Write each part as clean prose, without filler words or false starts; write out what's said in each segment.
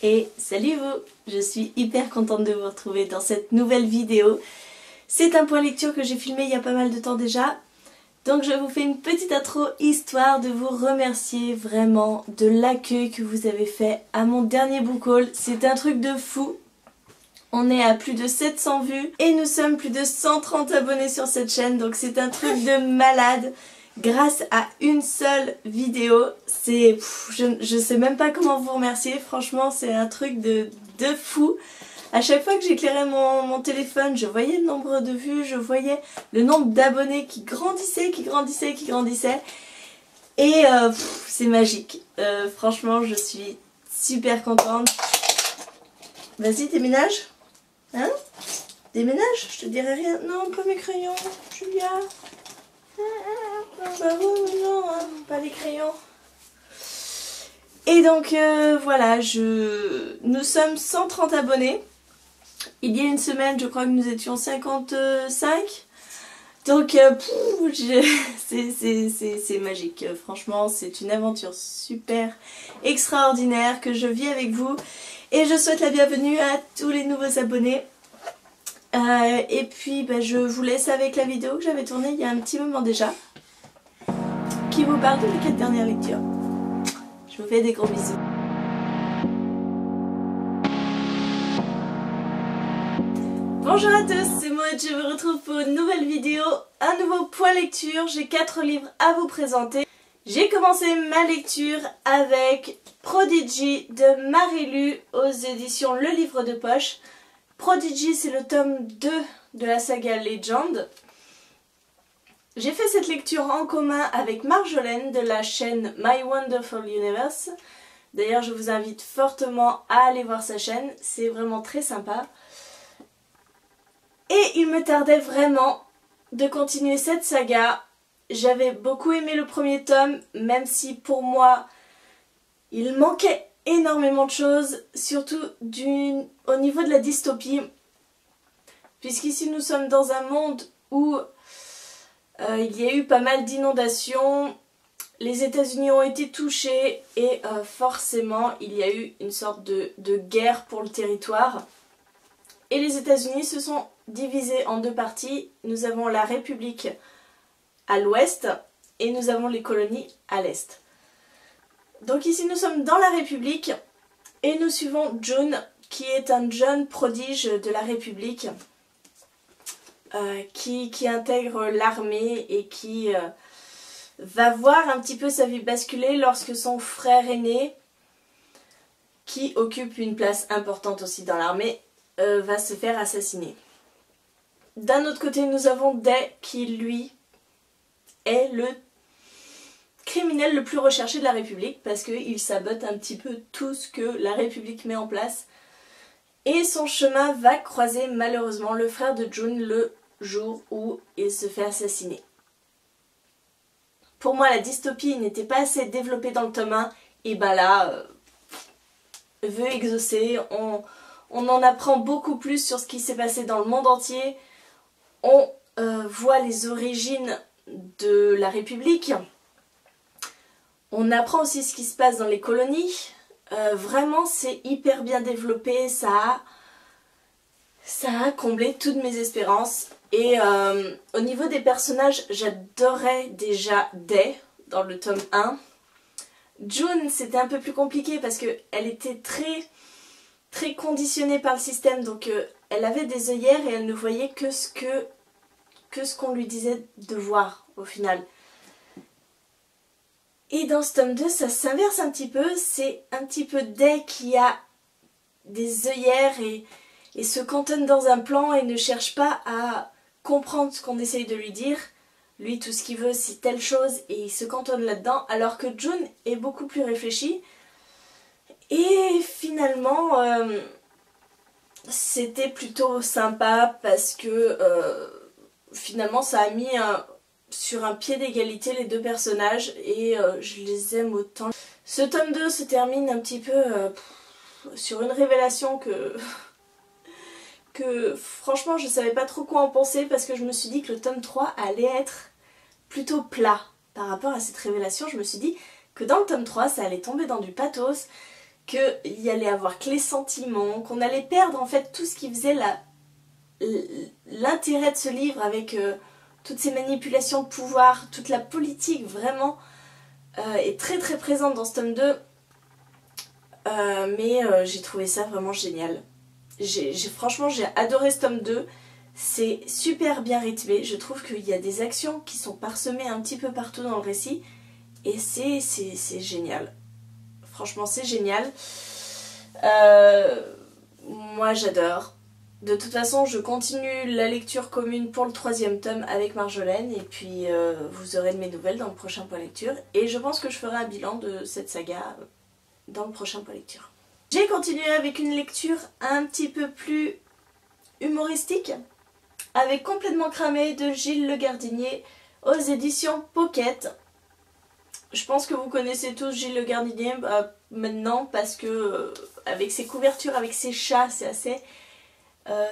Et salut vous! Je suis hyper contente de vous retrouver dans cette nouvelle vidéo. C'est un point lecture que j'ai filmé il y a pas mal de temps déjà. Donc je vous fais une petite intro histoire de vous remercier vraiment de l'accueil que vous avez fait à mon dernier book haul. C'est un truc de fou. On est à plus de 700 vues et nous sommes plus de 130 abonnés sur cette chaîne. Donc c'est un truc de malade. Grâce à une seule vidéo, je sais même pas comment vous remercier, franchement c'est un truc de fou. À chaque fois que j'éclairais mon téléphone, je voyais le nombre de vues, je voyais le nombre d'abonnés qui grandissait, et c'est magique. Franchement je suis super contente. Vas-y, déménage. Hein? Déménage, je te dirai rien. Non, pas mes crayons, Julia. Bah oui, non, hein, pas les crayons. Et donc voilà, nous sommes 130 abonnés. Il y a une semaine, je crois que nous étions 55. Donc c'est magique. Franchement, c'est une aventure super extraordinaire que je vis avec vous. Et je souhaite la bienvenue à tous les nouveaux abonnés. Et puis je vous laisse avec la vidéo que j'avais tournée il y a un petit moment déjà, qui vous parle de mes 4 dernières lectures. Je vous fais des gros bisous. Bonjour à tous, c'est Maud, je vous retrouve pour une nouvelle vidéo, un nouveau point lecture. J'ai 4 livres à vous présenter. J'ai commencé ma lecture avec Prodigy de Marie-Lu aux éditions Le Livre de Poche. Prodigy, c'est le tome 2 de la saga Legend. J'ai fait cette lecture en commun avec Marjolaine de la chaîne My Wonderful Universe. D'ailleurs, je vous invite fortement à aller voir sa chaîne, c'est vraiment très sympa. Et il me tardait vraiment de continuer cette saga. J'avais beaucoup aimé le premier tome, même si pour moi, il manquait énormément de choses, surtout au niveau de la dystopie, puisqu'ici nous sommes dans un monde où il y a eu pas mal d'inondations, les États-Unis ont été touchés et forcément il y a eu une sorte de guerre pour le territoire. Et les États-Unis se sont divisés en 2 parties. Nous avons la République à l'ouest et nous avons les colonies à l'est. Donc ici nous sommes dans la République et nous suivons June qui est un jeune prodige de la République qui intègre l'armée et qui va voir un petit peu sa vie basculer lorsque son frère aîné, qui occupe une place importante aussi dans l'armée, va se faire assassiner. D'un autre côté nous avons Day qui lui est le criminel le plus recherché de la République parce qu'il sabote un petit peu tout ce que la République met en place. Et son chemin va croiser malheureusement le frère de June le jour où il se fait assassiner. Pour moi la dystopie n'était pas assez développée dans le tome 1 et là, veut exaucer, on en apprend beaucoup plus sur ce qui s'est passé dans le monde entier. On voit les origines de la République. On apprend aussi ce qui se passe dans les colonies. Vraiment, c'est hyper bien développé. Ça a comblé toutes mes espérances. Et au niveau des personnages, j'adorais déjà Day dans le tome 1. June, c'était un peu plus compliqué parce qu'elle était très conditionnée par le système. Donc elle avait des œillères et elle ne voyait que ce qu'on lui disait de voir au final. Et dans ce tome 2, ça s'inverse un petit peu. C'est un petit peu Day qui a des œillères et se cantonne dans un plan et ne cherche pas à comprendre ce qu'on essaye de lui dire. Lui, tout ce qu'il veut, c'est telle chose et il se cantonne là-dedans. Alors que June est beaucoup plus réfléchi. Et finalement, c'était plutôt sympa parce que finalement, ça a mis sur un pied d'égalité les 2 personnages et je les aime autant. Ce tome 2 se termine un petit peu sur une révélation que franchement je savais pas trop quoi en penser parce que je me suis dit que le tome 3 allait être plutôt plat. Par rapport à cette révélation, je me suis dit que dans le tome 3 ça allait tomber dans du pathos qu'il y allait avoir que les sentiments, qu'on allait perdre en fait tout ce qui faisait l'intérêt de ce livre avec toutes ces manipulations de pouvoir, toute la politique vraiment est très très présente dans ce tome 2. Mais j'ai trouvé ça vraiment génial. Franchement j'ai adoré ce tome 2. C'est super bien rythmé. Je trouve qu'il y a des actions qui sont parsemées un petit peu partout dans le récit. Et c'est génial. Franchement c'est génial. Moi j'adore. De toute façon je continue la lecture commune pour le 3e tome avec Marjolaine. Et puis vous aurez de mes nouvelles dans le prochain point lecture. Et je pense que je ferai un bilan de cette saga dans le prochain point lecture. J'ai continué avec une lecture un petit peu plus humoristique, avec Complètement cramé de Gilles Le Gardinier aux éditions Pocket. Je pense que vous connaissez tous Gilles Le Gardinier maintenant parce que avec ses couvertures, avec ses chats, c'est assez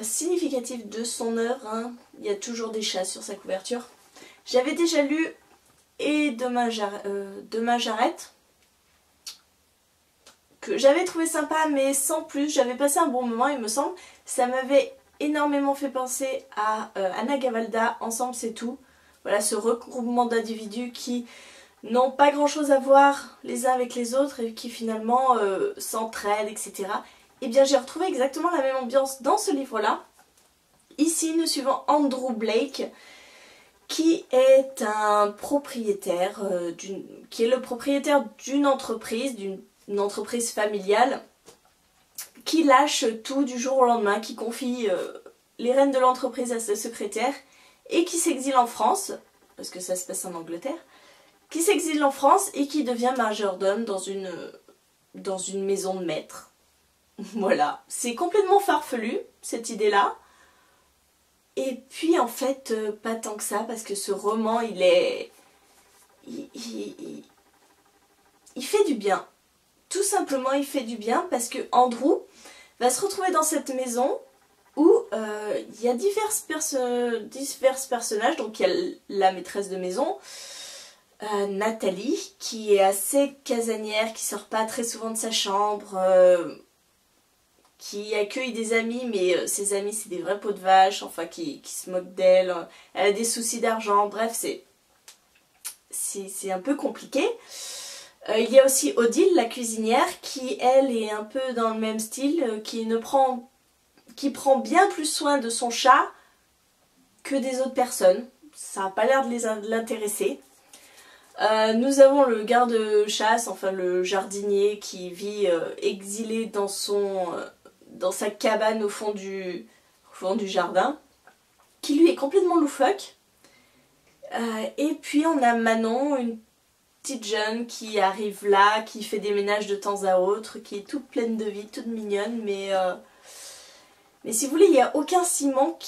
significatif de son œuvre. Hein. Il y a toujours des chats sur sa couverture. J'avais déjà lu Et Demain j'arrête, que j'avais trouvé sympa mais sans plus. J'avais passé un bon moment il me semble. Ça m'avait énormément fait penser à Anna Gavalda, Ensemble c'est tout. Voilà, ce regroupement d'individus qui n'ont pas grand chose à voir les uns avec les autres et qui finalement s'entraident, etc. Et bien j'ai retrouvé exactement la même ambiance dans ce livre là. Ici nous suivons Andrew Blake qui est un propriétaire, qui est le propriétaire d'une entreprise familiale, qui lâche tout du jour au lendemain, qui confie les rênes de l'entreprise à sa secrétaire et qui s'exile en France, parce que ça se passe en Angleterre, qui s'exile en France et qui devient majordome dans une maison de maître. Voilà, c'est complètement farfelu cette idée-là. Et puis en fait, pas tant que ça, parce que ce roman, il fait du bien. Tout simplement, il fait du bien parce que Andrew va se retrouver dans cette maison où il y a divers personnages. Donc il y a la maîtresse de maison, Nathalie, qui est assez casanière, qui sort pas très souvent de sa chambre, qui accueille des amis, mais ses amis c'est des vrais pots de vache, enfin qui se moquent d'elle, elle a des soucis d'argent, bref c'est un peu compliqué. Il y a aussi Odile, la cuisinière, qui elle est un peu dans le même style, qui prend bien plus soin de son chat que des autres personnes. Ça n'a pas l'air de l'intéresser. Nous avons le garde-chasse, enfin le jardinier qui vit exilé dans sa cabane au fond du jardin, qui lui est complètement loufoque. Et puis on a Manon, une petite jeune qui arrive là, qui fait des ménages de temps à autre, qui est toute pleine de vie, toute mignonne, mais si vous voulez, il n'y a aucun ciment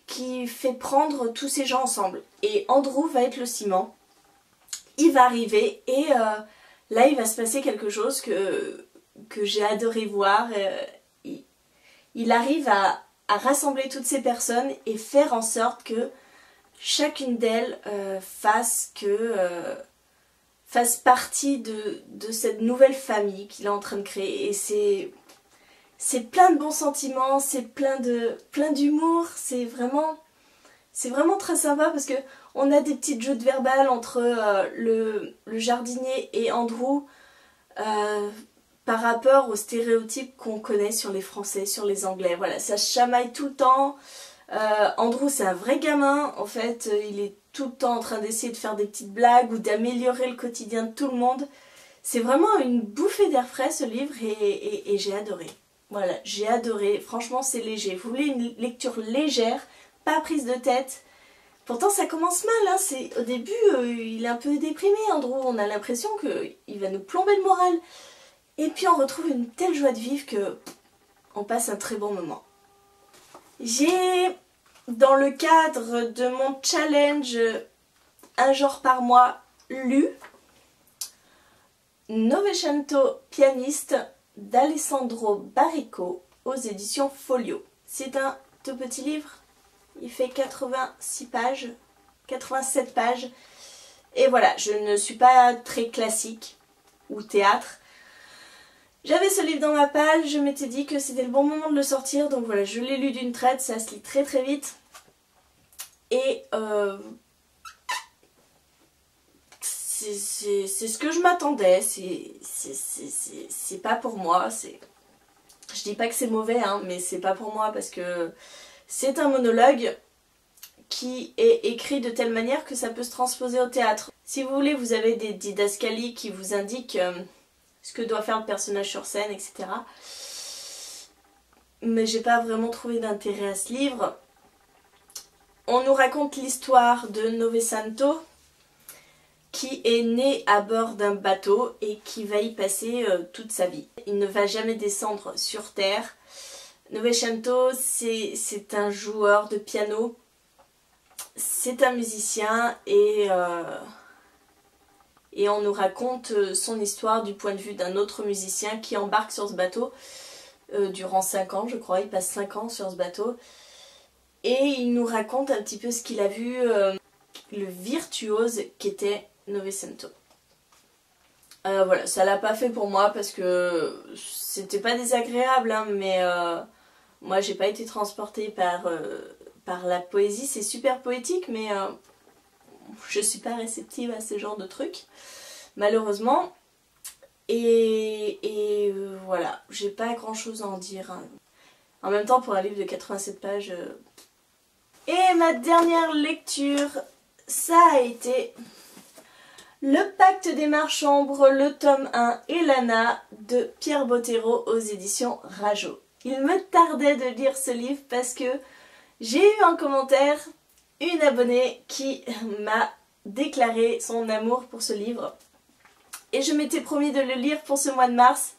qui fait prendre tous ces gens ensemble. Et Andrew va être le ciment. Il va arriver et là il va se passer quelque chose que j'ai adoré voir. Il arrive à rassembler toutes ces personnes et faire en sorte que chacune d'elles fasse partie de cette nouvelle famille qu'il est en train de créer. Et c'est plein de bons sentiments, c'est plein d'humour, c'est vraiment très sympa parce que on a des petites jeux de verbal entre le jardinier et Andrew par rapport aux stéréotypes qu'on connaît sur les Français, sur les Anglais. Voilà, ça se chamaille tout le temps. Andrew c'est un vrai gamin, en fait, il est tout le temps en train d'essayer de faire des petites blagues ou d'améliorer le quotidien de tout le monde. C'est vraiment une bouffée d'air frais ce livre et j'ai adoré. Voilà, j'ai adoré, franchement c'est léger. Vous voulez une lecture légère, pas prise de tête. Pourtant ça commence mal, hein. Au début il est un peu déprimé Andrew, on a l'impression qu'il va nous plomber le moral. Et puis on retrouve une telle joie de vivre que on passe un très bon moment. J'ai, dans le cadre de mon challenge un genre par mois, lu Novecento pianiste d'Alessandro Barrico aux éditions Folio. C'est un tout petit livre, il fait 87 pages. Et voilà, je ne suis pas très classique ou théâtre. J'avais ce livre dans ma palle, je m'étais dit que c'était le bon moment de le sortir, donc voilà, je l'ai lu d'une traite, ça se lit très très vite. Et c'est ce que je m'attendais, c'est pas pour moi, je dis pas que c'est mauvais, hein, mais c'est pas pour moi parce que c'est un monologue qui est écrit de telle manière que ça peut se transposer au théâtre. Si vous voulez, vous avez des didascalies qui vous indiquent ce que doit faire le personnage sur scène, etc. Mais j'ai pas vraiment trouvé d'intérêt à ce livre. On nous raconte l'histoire de Novesanto, qui est né à bord d'un bateau et qui va y passer toute sa vie. Il ne va jamais descendre sur terre. Novesanto, c'est un joueur de piano, c'est un musicien et on nous raconte son histoire du point de vue d'un autre musicien qui embarque sur ce bateau durant 5 ans, je crois, il passe 5 ans sur ce bateau. Et il nous raconte un petit peu ce qu'il a vu, le virtuose qu'était Novesanto. Voilà, ça l'a pas fait pour moi parce que c'était pas désagréable, hein, mais moi j'ai pas été transportée par la poésie. C'est super poétique, mais je suis pas réceptive à ce genre de trucs, malheureusement. Et voilà, j'ai pas grand chose à en dire, hein. En même temps, pour un livre de 87 pages... Et ma dernière lecture, ça a été Le Pacte des Marchambres, le tome 1 Elana de Pierre Bottero aux éditions Rajo. Il me tardait de lire ce livre parce que j'ai eu en commentaire une abonnée qui m'a déclaré son amour pour ce livre. Et je m'étais promis de le lire pour ce mois de mars,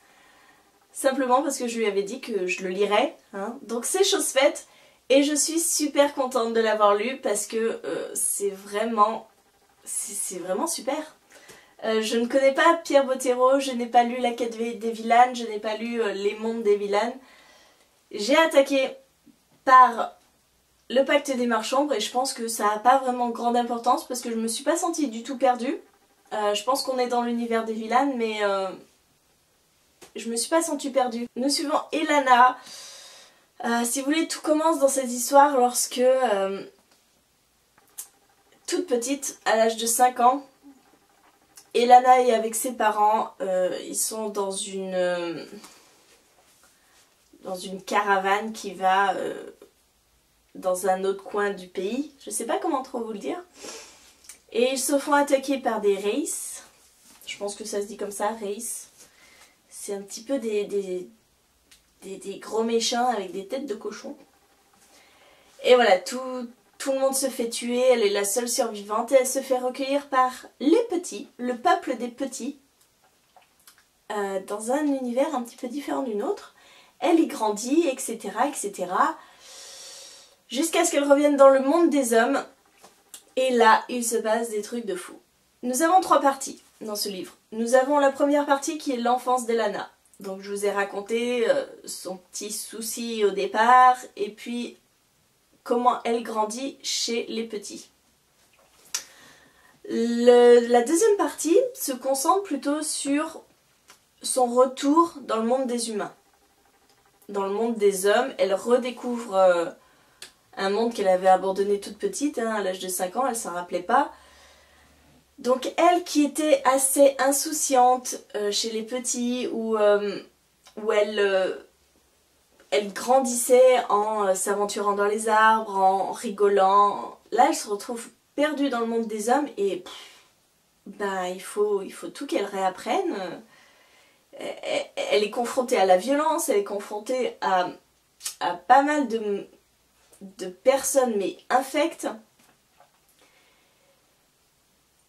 simplement parce que je lui avais dit que je le lirais, hein. Donc c'est chose faite. Et je suis super contente de l'avoir lu parce que c'est vraiment super. Je ne connais pas Pierre Bottero, je n'ai pas lu La Quête des Vilanes, je n'ai pas lu Les Mondes des Vilanes. J'ai attaqué par Le Pacte des Marchambres et je pense que ça n'a pas vraiment grande importance parce que je me suis pas sentie du tout perdue. Je pense qu'on est dans l'univers des Vilanes, mais je me suis pas sentie perdue. Nous suivons Elana. Si vous voulez, tout commence dans cette histoire lorsque, toute petite, à l'âge de 5 ans, Elana est avec ses parents, ils sont dans une caravane qui va dans un autre coin du pays, je sais pas comment trop vous le dire, et ils se font attaquer par des reis, je pense que ça se dit comme ça, reis, c'est un petit peu des gros méchants avec des têtes de cochon. Et voilà, tout le monde se fait tuer, elle est la seule survivante et elle se fait recueillir par les petits, le peuple des petits, dans un univers un petit peu différent du nôtre. Elle y grandit, etc., etc. Jusqu'à ce qu'elle revienne dans le monde des hommes. Et là, il se passe des trucs de fou. Nous avons 3 parties dans ce livre. Nous avons la première partie qui est l'enfance d'Elana. Donc je vous ai raconté son petit souci au départ et puis comment elle grandit chez les petits. La deuxième partie se concentre plutôt sur son retour dans le monde des humains. Dans le monde des hommes, elle redécouvre un monde qu'elle avait abandonné toute petite, hein, à l'âge de 5 ans, elle s'en rappelait pas. Donc elle qui était assez insouciante chez les petits, où elle grandissait en s'aventurant dans les arbres, en rigolant. Là elle se retrouve perdue dans le monde des hommes et il faut tout qu'elle réapprenne. Elle est confrontée à la violence, elle est confrontée à pas mal de personnes mais infectes.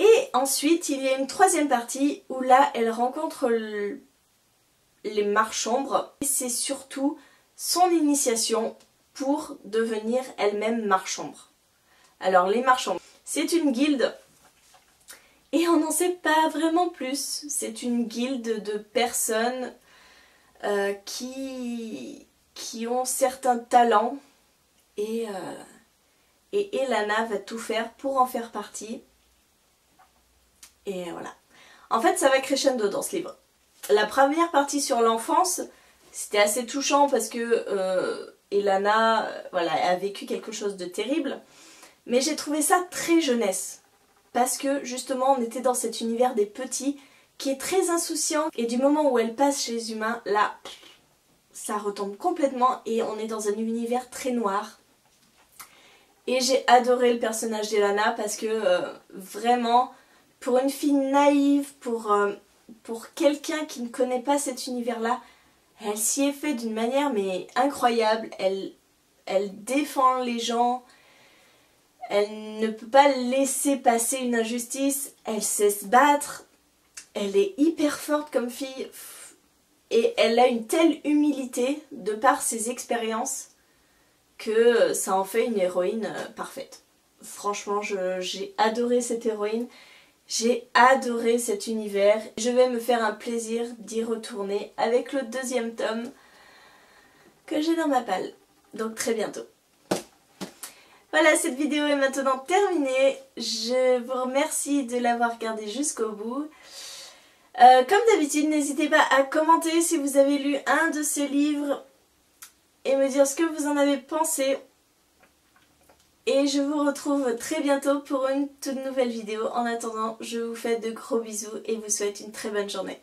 Et ensuite, il y a une troisième partie où là, elle rencontre les marchambres. Et c'est surtout son initiation pour devenir elle-même marchambre. Alors, les marchands, c'est une guilde et on n'en sait pas vraiment plus. C'est une guilde de personnes qui ont certains talents et Elana va tout faire pour en faire partie. Et voilà. En fait, ça va crescendo dans ce livre. La première partie sur l'enfance, c'était assez touchant parce que Elana voilà, a vécu quelque chose de terrible. Mais j'ai trouvé ça très jeunesse. Parce que justement on était dans cet univers des petits qui est très insouciant. Et du moment où elle passe chez les humains, là, ça retombe complètement et on est dans un univers très noir. Et j'ai adoré le personnage d'Elana parce que vraiment, pour une fille naïve, pour quelqu'un qui ne connaît pas cet univers-là, elle s'y est fait d'une manière mais incroyable. Elle défend les gens, elle ne peut pas laisser passer une injustice, elle sait se battre, elle est hyper forte comme fille et elle a une telle humilité de par ses expériences que ça en fait une héroïne parfaite. Franchement, j'ai adoré cette héroïne. J'ai adoré cet univers. Je vais me faire un plaisir d'y retourner avec le 2e tome que j'ai dans ma palle. Donc très bientôt. Voilà, cette vidéo est maintenant terminée. Je vous remercie de l'avoir regardée jusqu'au bout. Comme d'habitude, n'hésitez pas à commenter si vous avez lu un de ces livres et me dire ce que vous en avez pensé. Et je vous retrouve très bientôt pour une toute nouvelle vidéo. En attendant, je vous fais de gros bisous et vous souhaite une très bonne journée.